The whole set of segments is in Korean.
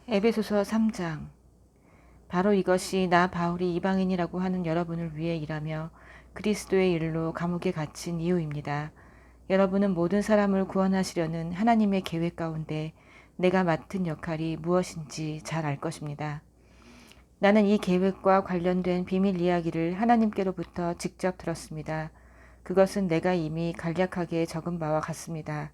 에베소서 3장. 바로 이것이 나 바울이 이방인이라고 하는 여러분을 위해 일하며 그리스도의 일로 감옥에 갇힌 이유입니다. 여러분은 모든 사람을 구원하시려는 하나님의 계획 가운데 내가 맡은 역할이 무엇인지 잘 알 것입니다. 나는 이 계획과 관련된 비밀 이야기를 하나님께로부터 직접 들었습니다. 그것은 내가 이미 간략하게 적은 바와 같습니다.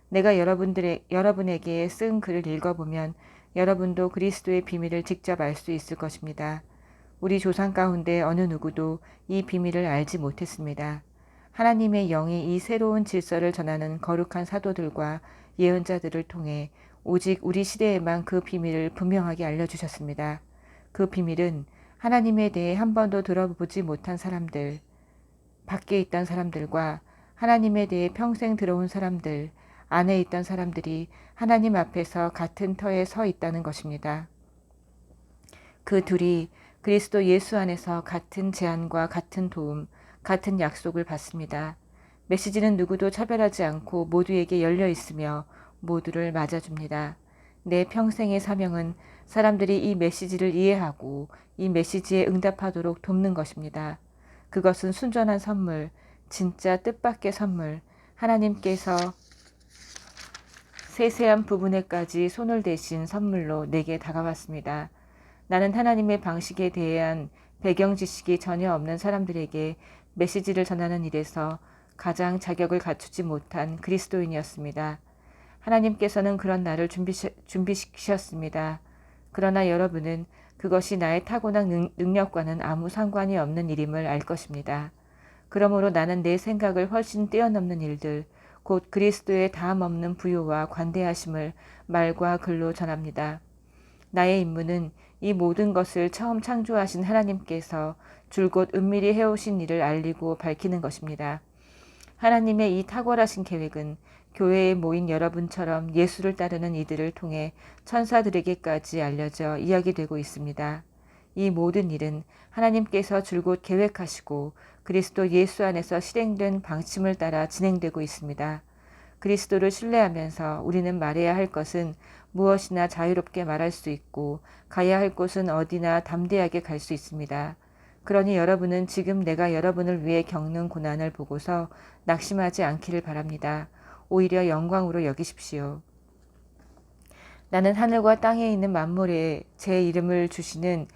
내가 여러분에게 쓴 글을 읽어보면 여러분도 그리스도의 비밀을 직접 알 수 있을 것입니다. 우리 조상 가운데 어느 누구도 이 비밀을 알지 못했습니다. 하나님의 영이 이 새로운 질서를 전하는 거룩한 사도들과 예언자들을 통해 오직 우리 시대에만 그 비밀을 분명하게 알려주셨습니다. 그 비밀은 하나님에 대해 한 번도 들어보지 못한 사람들, 밖에 있던 사람들과 하나님에 대해 평생 들어온 사람들, 안에 있던 사람들이 하나님 앞에서 같은 터에 서 있다는 것입니다. 그 둘이 그리스도 예수 안에서 같은 제안과 같은 도움, 같은 약속을 받습니다. 메시지는 누구도 차별하지 않고 모두에게 열려 있으며 모두를 맞아줍니다. 내 평생의 사명은 사람들이 이 메시지를 이해하고 이 메시지에 응답하도록 돕는 것입니다. 그것은 순전한 선물, 진짜 뜻밖의 선물, 하나님께서 세세한 부분에까지 손을 대신 선물로 내게 다가왔습니다. 나는 하나님의 방식에 대한 배경 지식이 전혀 없는 사람들에게 메시지를 전하는 일에서 가장 자격을 갖추지 못한 그리스도인이었습니다. 하나님께서는 그런 나를 준비시키셨습니다. 그러나 여러분은 그것이 나의 타고난 능력과는 아무 상관이 없는 일임을 알 것입니다. 그러므로 나는 내 생각을 훨씬 뛰어넘는 일들, 곧 그리스도의 다함없는 부요와 관대하심을 말과 글로 전합니다. 나의 임무는 이 모든 것을 처음 창조하신 하나님께서 줄곧 은밀히 해오신 일을 알리고 밝히는 것입니다. 하나님의 이 탁월하신 계획은 교회에 모인 여러분처럼 예수를 따르는 이들을 통해 천사들에게까지 알려져 이야기되고 있습니다. 이 모든 일은 하나님께서 줄곧 계획하시고 그리스도 예수 안에서 실행된 방침을 따라 진행되고 있습니다. 그리스도를 신뢰하면서 우리는 말해야 할 것은 무엇이나 자유롭게 말할 수 있고 가야 할 곳은 어디나 담대하게 갈 수 있습니다. 그러니 여러분은 지금 내가 여러분을 위해 겪는 고난을 보고서 낙심하지 않기를 바랍니다. 오히려 영광으로 여기십시오. 나는 하늘과 땅에 있는 만물에 제 이름을 주시는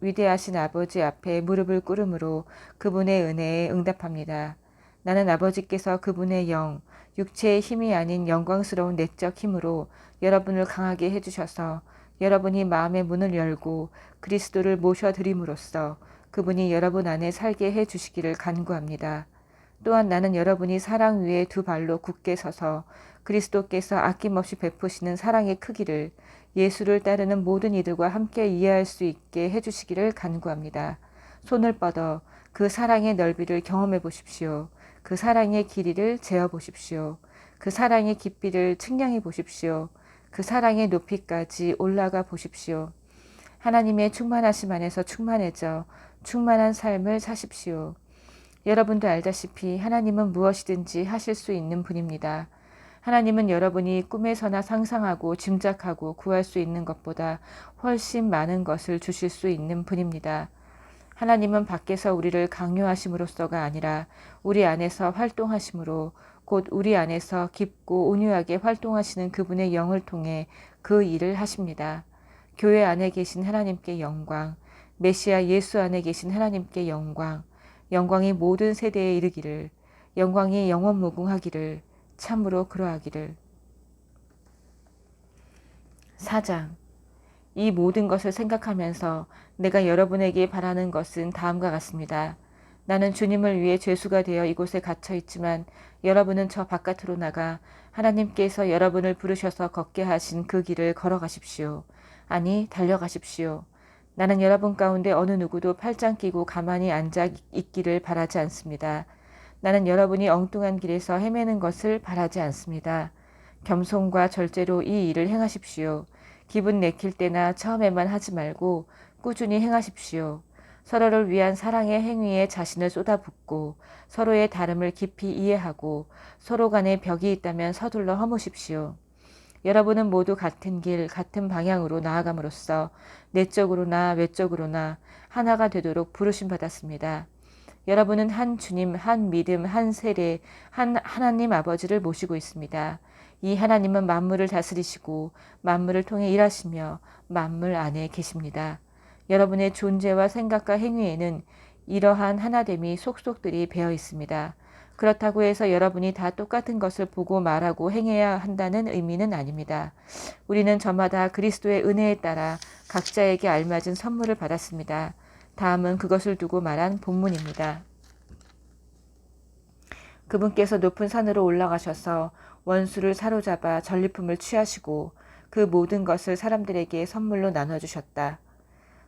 위대하신 아버지 앞에 무릎을 꿇음으로 그분의 은혜에 응답합니다. 나는 아버지께서 그분의 영, 육체의 힘이 아닌 영광스러운 내적 힘으로 여러분을 강하게 해주셔서 여러분이 마음의 문을 열고 그리스도를 모셔드림으로써 그분이 여러분 안에 살게 해주시기를 간구합니다. 또한 나는 여러분이 사랑 위에 두 발로 굳게 서서 그리스도께서 아낌없이 베푸시는 사랑의 크기를 예수를 따르는 모든 이들과 함께 이해할 수 있게 해주시기를 간구합니다. 손을 뻗어 그 사랑의 넓이를 경험해 보십시오. 그 사랑의 길이를 재어 보십시오. 그 사랑의 깊이를 측량해 보십시오. 그 사랑의 높이까지 올라가 보십시오. 하나님의 충만하심 안에서 충만해져 충만한 삶을 사십시오. 여러분도 알다시피 하나님은 무엇이든지 하실 수 있는 분입니다. 하나님은 여러분이 꿈에서나 상상하고 짐작하고 구할 수 있는 것보다 훨씬 많은 것을 주실 수 있는 분입니다. 하나님은 밖에서 우리를 강요하심으로써가 아니라 우리 안에서 활동하심으로 곧 우리 안에서 깊고 온유하게 활동하시는 그분의 영을 통해 그 일을 하십니다. 교회 안에 계신 하나님께 영광, 메시아 예수 안에 계신 하나님께 영광, 영광이 모든 세대에 이르기를, 영광이 영원무궁하기를, 참으로 그러하기를. 4장. 이 모든 것을 생각하면서 내가 여러분에게 바라는 것은 다음과 같습니다. 나는 주님을 위해 죄수가 되어 이곳에 갇혀 있지만 여러분은 저 바깥으로 나가 하나님께서 여러분을 부르셔서 걷게 하신 그 길을 걸어가십시오. 아니, 달려가십시오. 나는 여러분 가운데 어느 누구도 팔짱 끼고 가만히 앉아 있기를 바라지 않습니다. 나는 여러분이 엉뚱한 길에서 헤매는 것을 바라지 않습니다. 겸손과 절제로 이 일을 행하십시오. 기분 내킬 때나 처음에만 하지 말고 꾸준히 행하십시오. 서로를 위한 사랑의 행위에 자신을 쏟아붓고 서로의 다름을 깊이 이해하고 서로 간에 벽이 있다면 서둘러 허무십시오. 여러분은 모두 같은 길, 같은 방향으로 나아감으로써 내적으로나 외적으로나 하나가 되도록 부르심 받았습니다. 여러분은 한 주님, 한 믿음, 한 세례, 한 하나님 아버지를 모시고 있습니다. 이 하나님은 만물을 다스리시고 만물을 통해 일하시며 만물 안에 계십니다. 여러분의 존재와 생각과 행위에는 이러한 하나됨이 속속들이 배어 있습니다. 그렇다고 해서 여러분이 다 똑같은 것을 보고 말하고 행해야 한다는 의미는 아닙니다. 우리는 저마다 그리스도의 은혜에 따라 각자에게 알맞은 선물을 받았습니다. 다음은 그것을 두고 말한 본문입니다. 그분께서 높은 산으로 올라가셔서 원수를 사로잡아 전리품을 취하시고 그 모든 것을 사람들에게 선물로 나눠주셨다.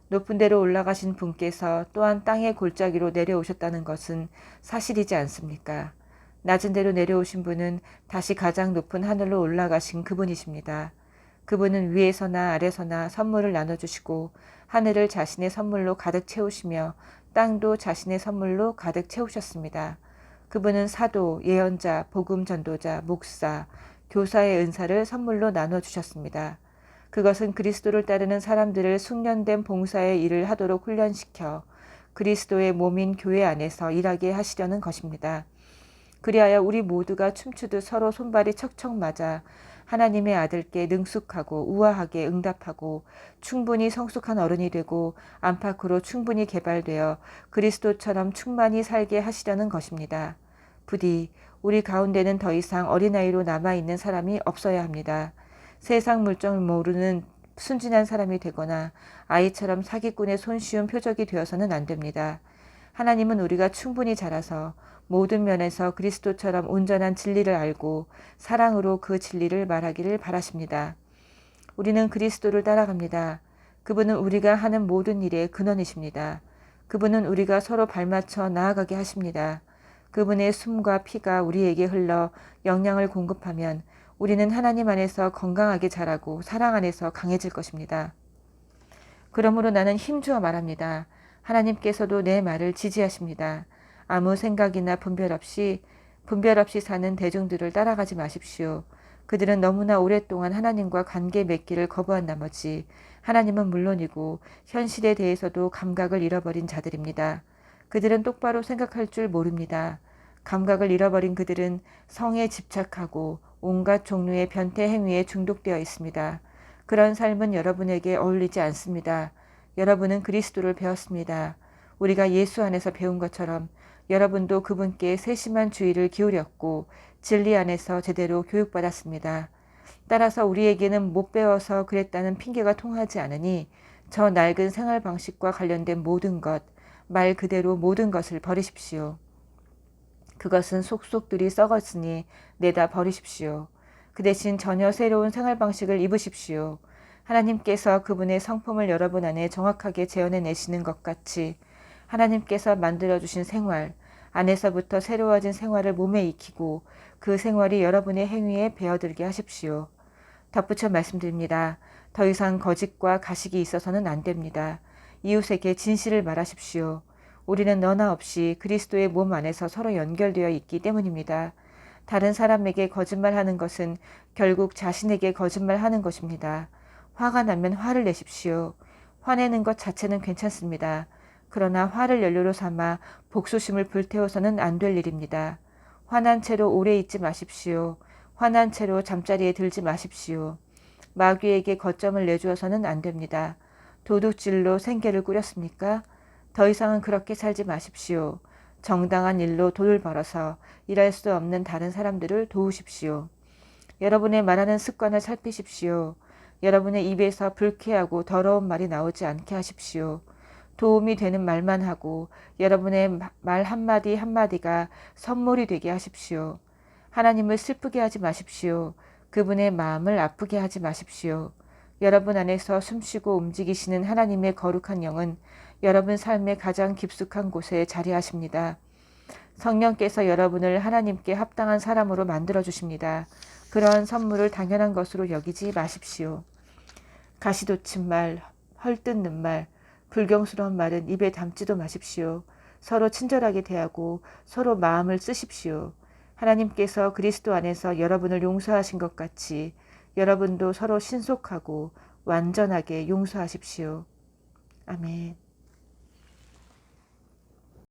높은 데로 올라가신 분께서 또한 땅의 골짜기로 내려오셨다는 것은 사실이지 않습니까? 낮은 데로 내려오신 분은 다시 가장 높은 하늘로 올라가신 그분이십니다. 그분은 위에서나 아래서나 선물을 나눠주시고 하늘을 자신의 선물로 가득 채우시며 땅도 자신의 선물로 가득 채우셨습니다. 그분은 사도, 예언자, 복음 전도자, 목사, 교사의 은사를 선물로 나눠주셨습니다. 그것은 그리스도를 따르는 사람들을 숙련된 봉사의 일을 하도록 훈련시켜 그리스도의 몸인 교회 안에서 일하게 하시려는 것입니다. 그리하여 우리 모두가 춤추듯 서로 손발이 척척 맞아 하나님의 아들께 능숙하고 우아하게 응답하고 충분히 성숙한 어른이 되고 안팎으로 충분히 개발되어 그리스도처럼 충만히 살게 하시려는 것입니다. 부디 우리 가운데는 더 이상 어린아이로 남아있는 사람이 없어야 합니다. 세상 물정을 모르는 순진한 사람이 되거나 아이처럼 사기꾼의 손쉬운 표적이 되어서는 안 됩니다. 하나님은 우리가 충분히 자라서 모든 면에서 그리스도처럼 온전한 진리를 알고 사랑으로 그 진리를 말하기를 바라십니다. 우리는 그리스도를 따라갑니다. 그분은 우리가 하는 모든 일의 근원이십니다. 그분은 우리가 서로 발맞춰 나아가게 하십니다. 그분의 숨과 피가 우리에게 흘러 영양을 공급하면 우리는 하나님 안에서 건강하게 자라고 사랑 안에서 강해질 것입니다. 그러므로 나는 힘주어 말합니다. 하나님께서도 내 말을 지지하십니다. 아무 생각이나 분별 없이 사는 대중들을 따라가지 마십시오. 그들은 너무나 오랫동안 하나님과 관계 맺기를 거부한 나머지 하나님은 물론이고 현실에 대해서도 감각을 잃어버린 자들입니다. 그들은 똑바로 생각할 줄 모릅니다. 감각을 잃어버린 그들은 성에 집착하고 온갖 종류의 변태 행위에 중독되어 있습니다. 그런 삶은 여러분에게 어울리지 않습니다. 여러분은 그리스도를 배웠습니다. 우리가 예수 안에서 배운 것처럼 여러분도 그분께 세심한 주의를 기울였고 진리 안에서 제대로 교육받았습니다. 따라서 우리에게는 못 배워서 그랬다는 핑계가 통하지 않으니 저 낡은 생활 방식과 관련된 모든 것, 말 그대로 모든 것을 버리십시오. 그것은 속속들이 썩었으니 내다 버리십시오. 그 대신 전혀 새로운 생활 방식을 입으십시오. 하나님께서 그분의 성품을 여러분 안에 정확하게 재현해내시는 것 같이 하나님께서 만들어주신 생활 안에서부터 새로워진 생활을 몸에 익히고 그 생활이 여러분의 행위에 배어들게 하십시오. 덧붙여 말씀드립니다. 더 이상 거짓과 가식이 있어서는 안 됩니다. 이웃에게 진실을 말하십시오. 우리는 너나 없이 그리스도의 몸 안에서 서로 연결되어 있기 때문입니다. 다른 사람에게 거짓말하는 것은 결국 자신에게 거짓말하는 것입니다. 화가 나면 화를 내십시오. 화내는 것 자체는 괜찮습니다. 그러나 화를 연료로 삼아 복수심을 불태워서는 안 될 일입니다. 화난 채로 오래 있지 마십시오. 화난 채로 잠자리에 들지 마십시오. 마귀에게 거점을 내주어서는 안 됩니다. 도둑질로 생계를 꾸렸습니까? 더 이상은 그렇게 살지 마십시오. 정당한 일로 돈을 벌어서 일할 수 없는 다른 사람들을 도우십시오. 여러분의 말하는 습관을 살피십시오. 여러분의 입에서 불쾌하고 더러운 말이 나오지 않게 하십시오. 도움이 되는 말만 하고 여러분의 말 한마디 한마디가 선물이 되게 하십시오. 하나님을 슬프게 하지 마십시오. 그분의 마음을 아프게 하지 마십시오. 여러분 안에서 숨쉬고 움직이시는 하나님의 거룩한 영은 여러분 삶의 가장 깊숙한 곳에 자리하십니다. 성령께서 여러분을 하나님께 합당한 사람으로 만들어주십니다. 그러한 선물을 당연한 것으로 여기지 마십시오. 가시돋친 말, 헐뜯는 말, 불경스러운 말은 입에 담지도 마십시오. 서로 친절하게 대하고 서로 마음을 쓰십시오. 하나님께서 그리스도 안에서 여러분을 용서하신 것 같이 여러분도 서로 신속하고 완전하게 용서하십시오. 아멘.